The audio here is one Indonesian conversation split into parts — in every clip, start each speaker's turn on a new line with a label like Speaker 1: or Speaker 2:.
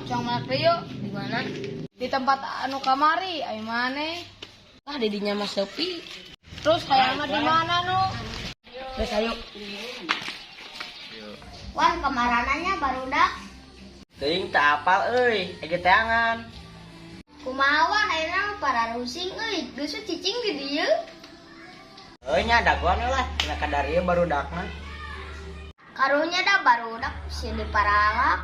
Speaker 1: cong makrio.
Speaker 2: Di mana?
Speaker 1: Di tempat anu kamari, ayo mana?
Speaker 2: Ah, didinya mah sepi.
Speaker 1: Terus hayang di mana nu?
Speaker 2: Terus ayo.
Speaker 3: Wan kemarananya barudak.
Speaker 4: Teuing tak apal euy, ege teangan.
Speaker 3: Kumaha ayeuna para rusing euy, geus cicing di dieu.
Speaker 4: Euy nya dagoan lah, tina kadarieu barudakna.
Speaker 3: Karunya dah barudak si diparalak.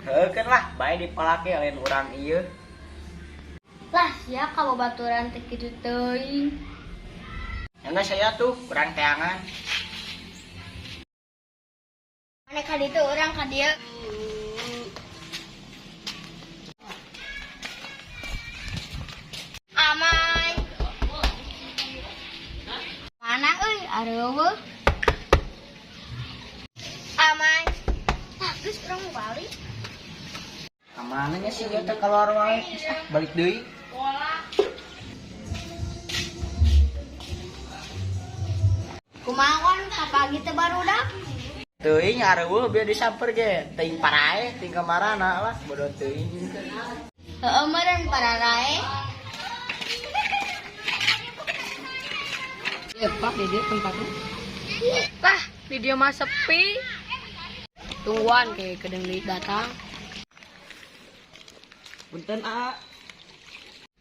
Speaker 4: Heukeun lah, bae dipalake lain urang ieu.
Speaker 3: Lah sia kababaturan teh kitu teuing.
Speaker 4: Nya saya tuh kurang teangan.
Speaker 3: Mana ka ditu urang ka dieu. Amai. Mana euy areueuh. Amai. Tah geus urang balik.
Speaker 4: Kamana nya sih ieu teh keluar wae. Balik deui.
Speaker 3: Kumaha kapagi teh barudak?
Speaker 4: Teuing areueuh biar disamper ge, teuing parae ting kamarana lah, bodoh teuing.
Speaker 3: Heeh meureun pararae.
Speaker 2: Ya, Pak, di dia tempatnya.
Speaker 1: Lah, di dia mah sepi.
Speaker 2: Tungguan kayak kedeng deui datang.
Speaker 4: Punten A,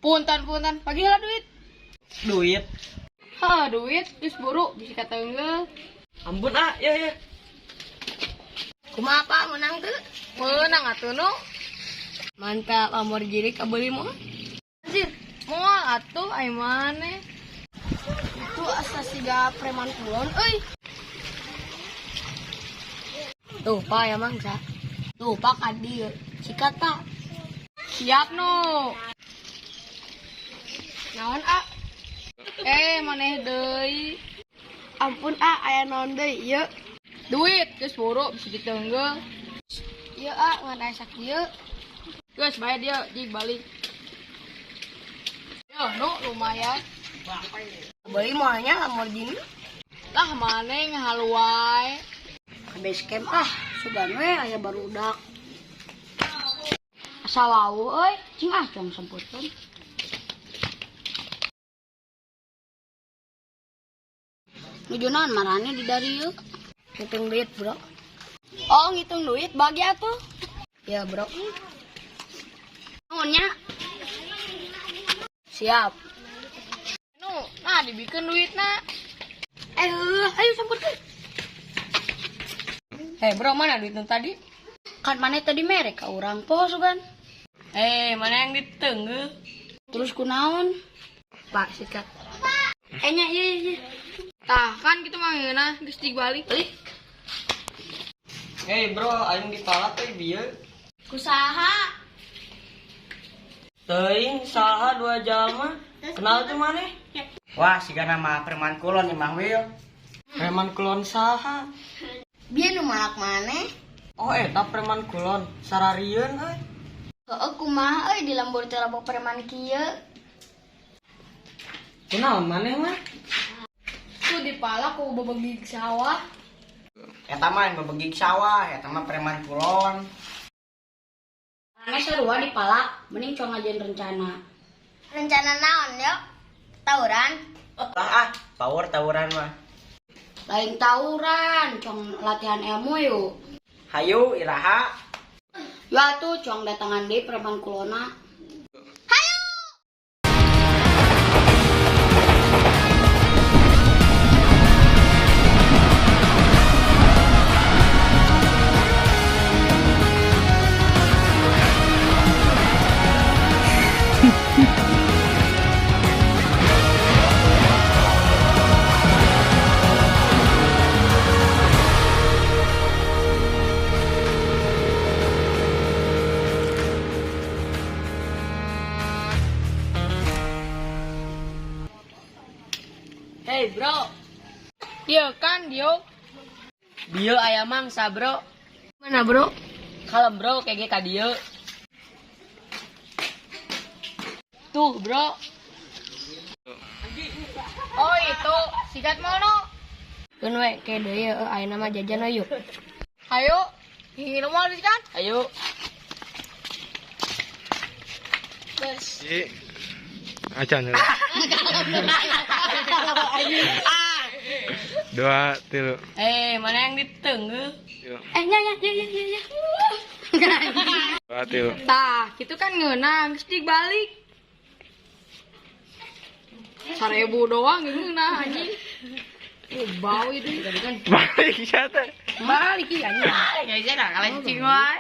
Speaker 1: Punten, pagi lah duit.
Speaker 4: duit.
Speaker 1: Ha, duit, geus buru bisa kata enggak.
Speaker 4: Ampun A, ya.
Speaker 2: Kumaha Pak menang teu?
Speaker 1: Menang atuh nu.
Speaker 2: Mantap, amor jirik kabeli mah.
Speaker 1: Anjir, moal atuh ayo mana?
Speaker 2: Itu asa siga preman kulon euy. Tuh, Pak ya mangsa. Tuh, Pak ka dieu. Sikat, Pak.
Speaker 1: Siap nu. Naon A? Maneh deui.
Speaker 2: Ampun, aya naon deui ieu?
Speaker 1: Duit geus buru bisa diteunggel.
Speaker 2: Ieu ngan aya sakieu.
Speaker 1: Geus bae dia jig balik. Yo, nu lumayan.
Speaker 2: Beli moalnya Lamborghini.
Speaker 1: Lah maneh ngahaluai.
Speaker 2: Ke base camp sugan we aya barudak.
Speaker 1: Asa wau euy.
Speaker 2: Cing cong semputkeun. Nuju naon marane di dari yuk. Ngitung duit, Bro.
Speaker 1: Oh, ngitung duit bagi atuh.
Speaker 2: Ya, Bro. Nuhunnya. Siap.
Speaker 1: Nu, nah dibikeun duitna.
Speaker 2: Ayo semputkeun.
Speaker 1: Bro, mana duit nu tadi?
Speaker 2: Kan mana tadi merek ka urang po sugan.
Speaker 1: Mana yang diteunggeu?
Speaker 2: Terus kunaon? Pak sikat.
Speaker 1: Nya iya. Tah, kan gitu mah ngeunah geus dibalik.
Speaker 4: Hei bro, aing dipalak teh bieu.
Speaker 3: Kusaha?
Speaker 4: Teuing saha dua jalma. Kenal tuh maneh? Wah, siga nama preman kulon imah wil. Preman kulon saha?
Speaker 3: Bieu nu malak maneh.
Speaker 4: Oh eta preman kulon, sararieun euy.
Speaker 3: Heeh kumaha euy di lembur teh loba preman kieu.
Speaker 4: Kunaon maneh mah?
Speaker 1: Tuh dipalak ku bebegig sawah.
Speaker 4: Eta mah yang bebegig sawah, eta mah preman kulon.
Speaker 2: Mana sarua dipalak, mending cong ngajain rencana.
Speaker 3: Rencana naon yo? Tawuran?
Speaker 4: Power tawuran mah.
Speaker 2: Lain tawuran, cong latihan ilmu yuk.
Speaker 4: Hayu iraha.
Speaker 2: Ya tuh cong datangan di preman kulona.
Speaker 1: Hei bro. Iya kan Dio.
Speaker 2: Dia aya mangsa, Bro.
Speaker 1: Mana bro?
Speaker 2: Kalem, Bro, kayak ka dieu.
Speaker 1: Tuh bro. Oh itu sikat mono.
Speaker 2: Keun we ke deui ayeuna mah jajan we yuk.
Speaker 1: Ayo. Ingin mau kan?
Speaker 2: Ayo.
Speaker 5: Acan. 2, 3.
Speaker 2: Mana yang ditengah?
Speaker 1: Nya.
Speaker 5: 2, 3.
Speaker 1: Tah, gitu kan ngeunah, geus dibalik. 1000 doang ngeunah anjing. Bau itu kan.
Speaker 5: Balik siapa?
Speaker 2: Balik ya.
Speaker 1: Ya, kalah cing wae.